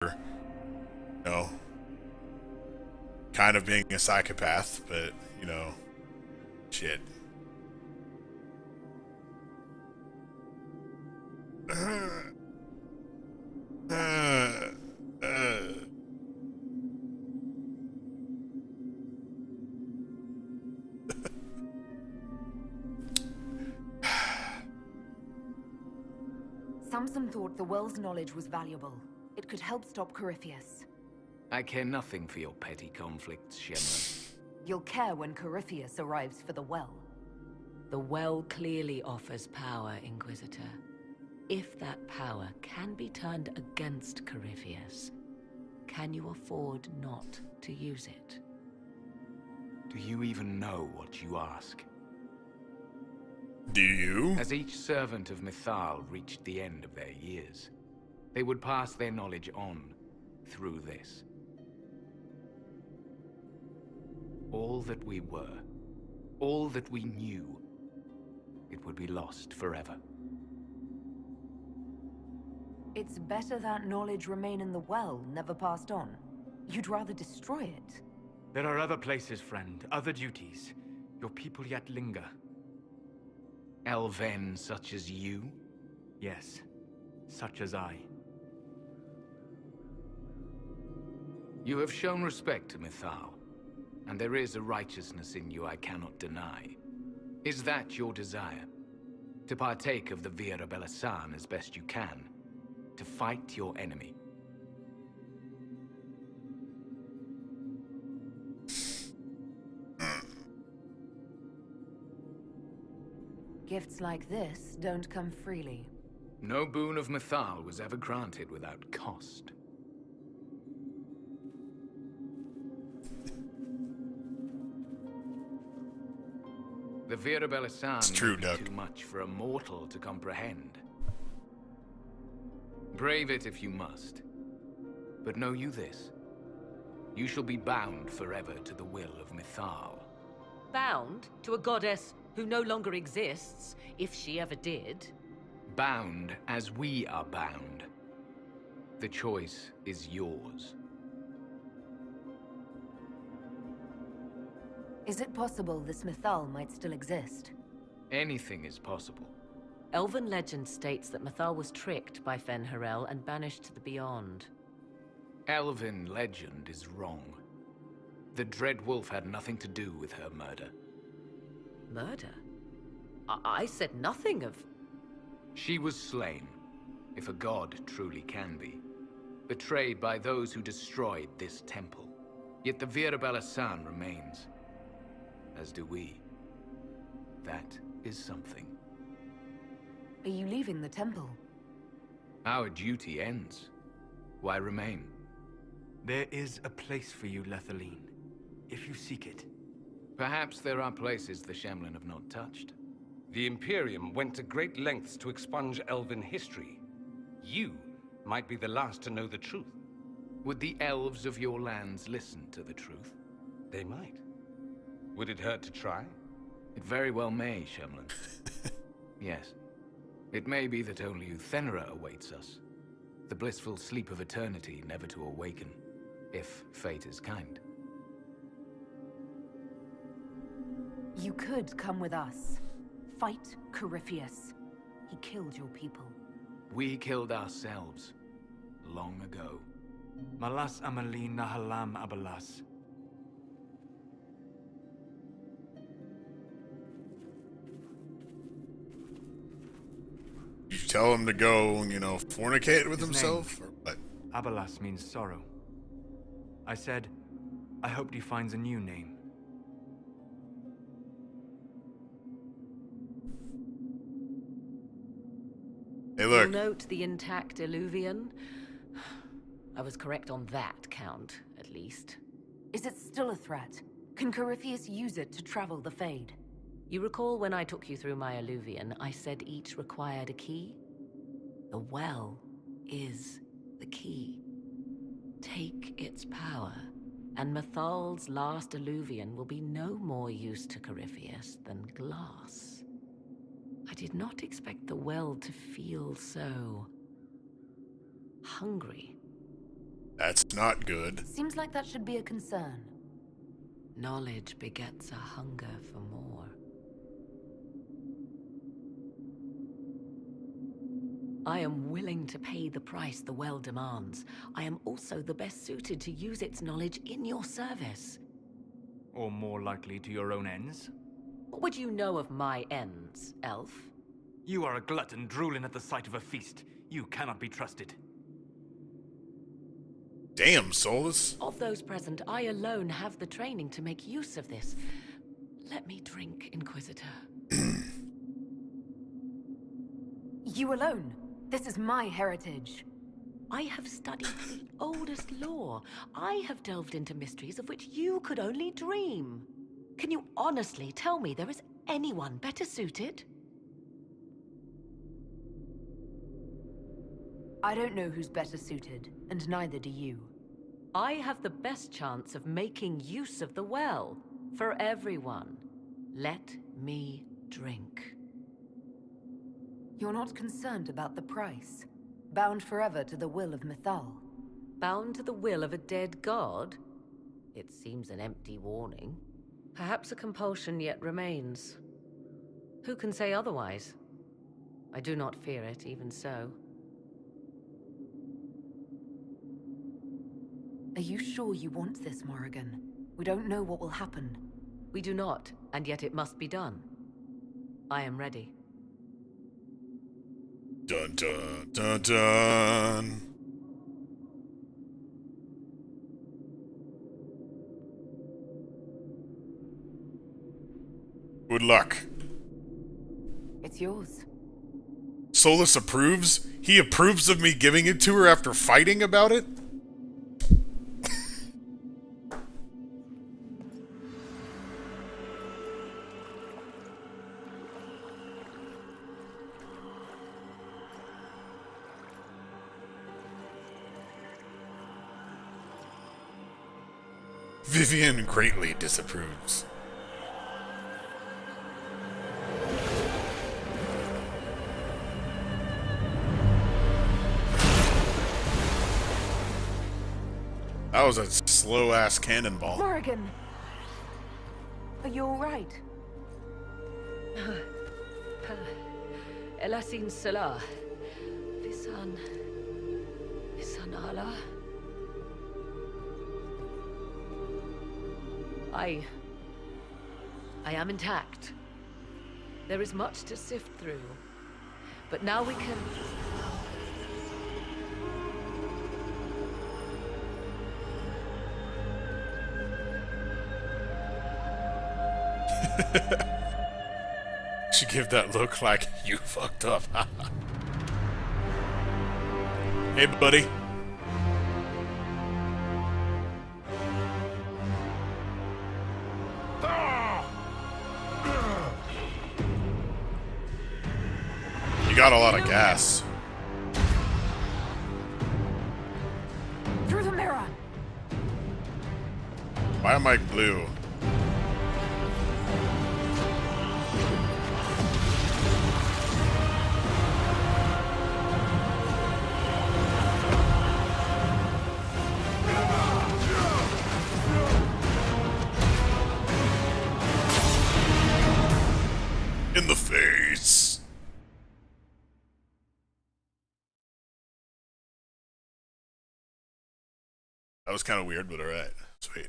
you know, kind of being a psychopath, but, shit. Samson thought the well's knowledge was valuable. It could help stop Corypheus. I care nothing for your petty conflicts, Shemlin. You'll care when Corypheus arrives for the well. The well clearly offers power, Inquisitor. If that power can be turned against Corypheus, can you afford not to use it? Do you even know what you ask? Do you? As each servant of Mythal reached the end of their years, they would pass their knowledge on through this. All that we were, all that we knew, it would be lost forever. It's better that knowledge remain in the well, never passed on. You'd rather destroy it. There are other places, friend, other duties. Your people yet linger. Elven such as you? Yes, such as I. You have shown respect to Mythal, and there is a righteousness in you I cannot deny. Is that your desire? To partake of the Vira Belasan as best you can? To fight your enemy? Gifts like this don't come freely. No boon of Mythal was ever granted without cost. The Vira Belasan true, may be Doug. too much for a mortal to comprehend. Brave it if you must. But know you this. You shall be bound forever to the will of Mythal. Bound to a goddess who no longer exists, if she ever did. Bound as we are bound. The choice is yours. Is it possible this Mythal might still exist? Anything is possible. Elven legend states that Mythal was tricked by Fen-Harel and banished to the Beyond. Elven legend is wrong. The Dread Wolf had nothing to do with her murder. Murder? I said nothing of... She was slain, if a god truly can be. Betrayed by those who destroyed this temple. Yet the Vira Belasan remains. As do we. That is something. Are you leaving the temple? Our duty ends. Why remain? There is a place for you, Lethaline, if you seek it. Perhaps there are places the Shemlin have not touched. The Imperium went to great lengths to expunge Elven history. You might be the last to know the truth. Would the elves of your lands listen to the truth? They might. Would it hurt to try? It very well may, Shemlin. Yes. It may be that only Uthenera awaits us. The blissful sleep of eternity never to awaken, if fate is kind. You could come with us. Fight Corypheus. He killed your people. We killed ourselves, long ago. Malas amalin nahalam abalas. You tell him to go, fornicate with His himself? name. Or what? Abalas means sorrow. I said, I hoped he finds a new name. Hey, You'll look. note the intact Illuvian. I was correct on that count, at least. Is it still a threat? Can Corypheus use it to travel the Fade? You recall when I took you through my Illuvian, I said each required a key? The well is the key. Take its power, and Mythal's last Illuvian will be no more use to Corypheus than glass. I did not expect the well to feel so... hungry. That's not good. Seems like that should be a concern. Knowledge begets a hunger for more. I am willing to pay the price the well demands. I am also the best suited to use its knowledge in your service. Or more likely to your own ends? What would you know of my ends, elf? You are a glutton drooling at the sight of a feast. You cannot be trusted. Damn, Solus. Of those present, I alone have the training to make use of this. Let me drink, Inquisitor. You alone? This is my heritage. I have studied the oldest lore. I have delved into mysteries of which you could only dream. Can you honestly tell me there is anyone better suited? I don't know who's better suited, and neither do you. I have the best chance of making use of the well. For everyone. Let me drink. You're not concerned about the price. Bound forever to the will of Mythal. Bound to the will of a dead god? It seems an empty warning. Perhaps a compulsion yet remains. Who can say otherwise? I do not fear it, even so. Are you sure you want this, Morrigan? We don't know what will happen. We do not, and yet it must be done. I am ready. Dun dun dun dun. Good luck. It's yours. Solus approves? He approves of me giving it to her after fighting about it? Vivian greatly disapproves. That was a slow-ass cannonball. Morrigan! Are you alright? Elasin Salah. Visan Allah. I am intact. There is much to sift through. But now we can... She give that look like, you fucked up. Hey, buddy. You got a lot of gas. Through the mirror! Why am I blue? In the face. That was kind of weird, but alright. Sweet.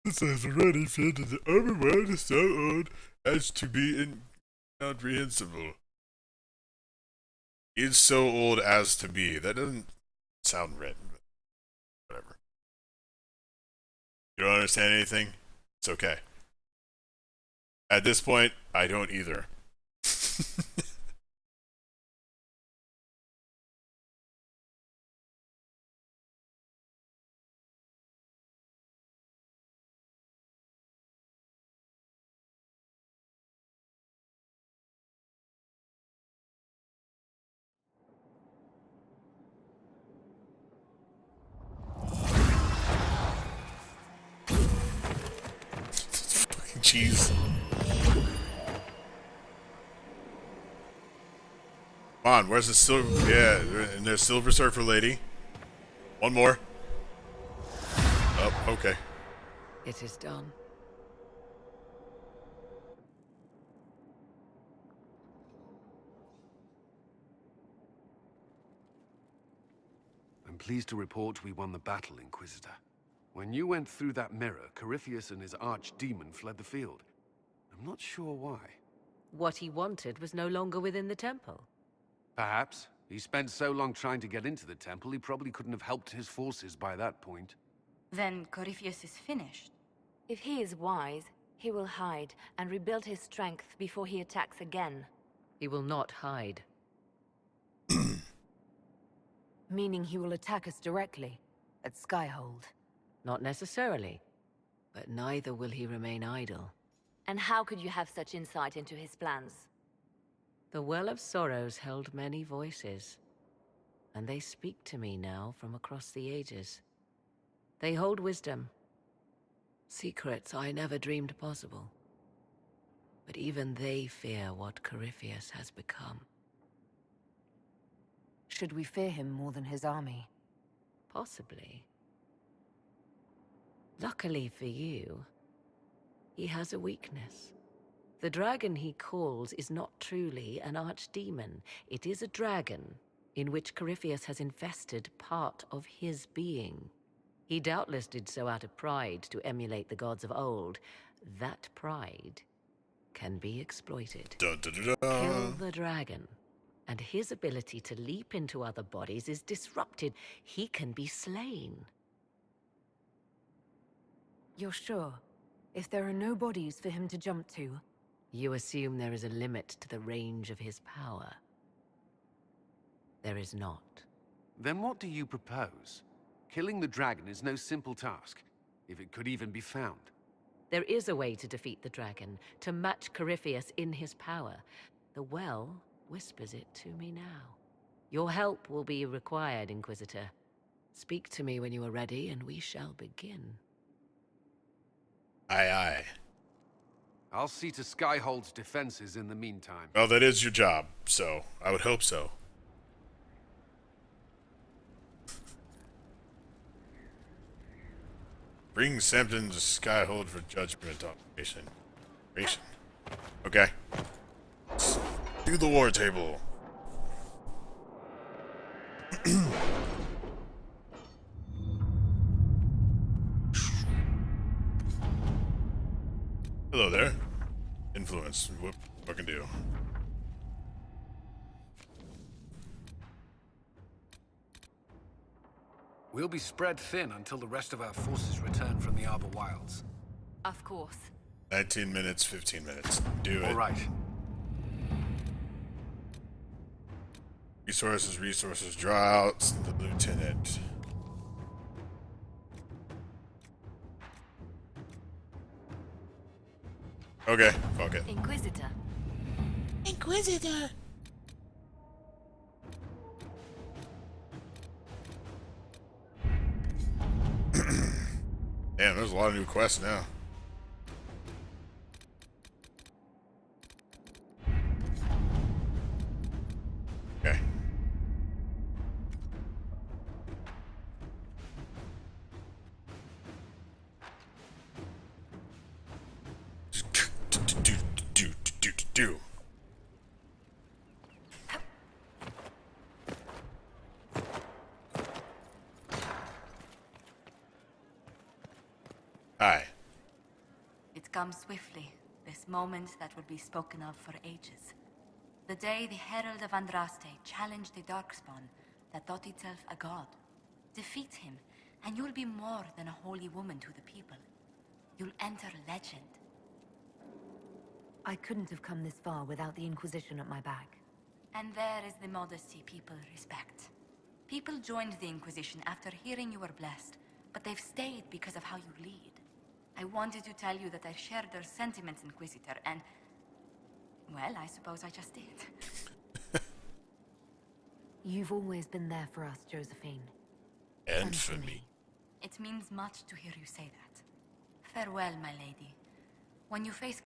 This has already said that the overworld is so old as to be incomprehensible. Is so old as to be. That doesn't sound right, but whatever. You don't understand anything? It's okay. At this point, I don't either. cheese. Come on, where's the silver? Yeah, and there's Silver Surfer Lady. One more. Oh, okay. It is done. I'm pleased to report we won the battle, Inquisitor. When you went through that mirror, Corypheus and his archdemon fled the field. I'm not sure why. What he wanted was no longer within the temple. Perhaps. He spent so long trying to get into the temple, he probably couldn't have helped his forces by that point. Then Corypheus is finished. If he is wise, he will hide and rebuild his strength before he attacks again. He will not hide. Meaning he will attack us directly at Skyhold. Not necessarily. But neither will he remain idle. And how could you have such insight into his plans? The Well of Sorrows held many voices, and they speak to me now from across the ages. They hold wisdom, secrets I never dreamed possible. But even they fear what Corypheus has become. Should we fear him more than his army? Possibly. Luckily for you, he has a weakness. The dragon he calls is not truly an archdemon. It is a dragon in which Corypheus has invested part of his being. He doubtless did so out of pride to emulate the gods of old. That pride can be exploited. Dun, dun, dun, dun. Kill the dragon, and his ability to leap into other bodies is disrupted. He can be slain. You're sure? If there are no bodies for him to jump to? You assume there is a limit to the range of his power. There is not. Then what do you propose? Killing the dragon is no simple task, if it could even be found. There is a way to defeat the dragon, to match Corypheus in his power. The well whispers it to me now. Your help will be required, Inquisitor. Speak to me when you are ready, and we shall begin. Aye, aye. I'll see to Skyhold's defenses in the meantime. Well, that is your job, so I would hope so. Bring Samson to Skyhold for judgment operation. Okay. Let's do the war table. Hello there. Influence. What I can do. We'll be spread thin until the rest of our forces return from the Arbor Wilds. Of course. 19 minutes, 15 minutes. Do it. All right. Resources, droughts, the lieutenant. Okay, fuck it. Inquisitor. Damn, there's a lot of new quests now. Okay. Do. Hi. It comes swiftly, this moment that will be spoken of for ages. The day the Herald of Andraste challenged the Darkspawn that thought itself a god. Defeat him, and you'll be more than a holy woman to the people. You'll enter legend. I couldn't have come this far without the Inquisition at my back. And there is the modesty people respect. People joined the Inquisition after hearing you were blessed, but they've stayed because of how you lead. I wanted to tell you that I shared their sentiments, Inquisitor, and... well, I suppose I just did. You've always been there for us, Josephine. And for me. It means much to hear you say that. Farewell, my lady. When you face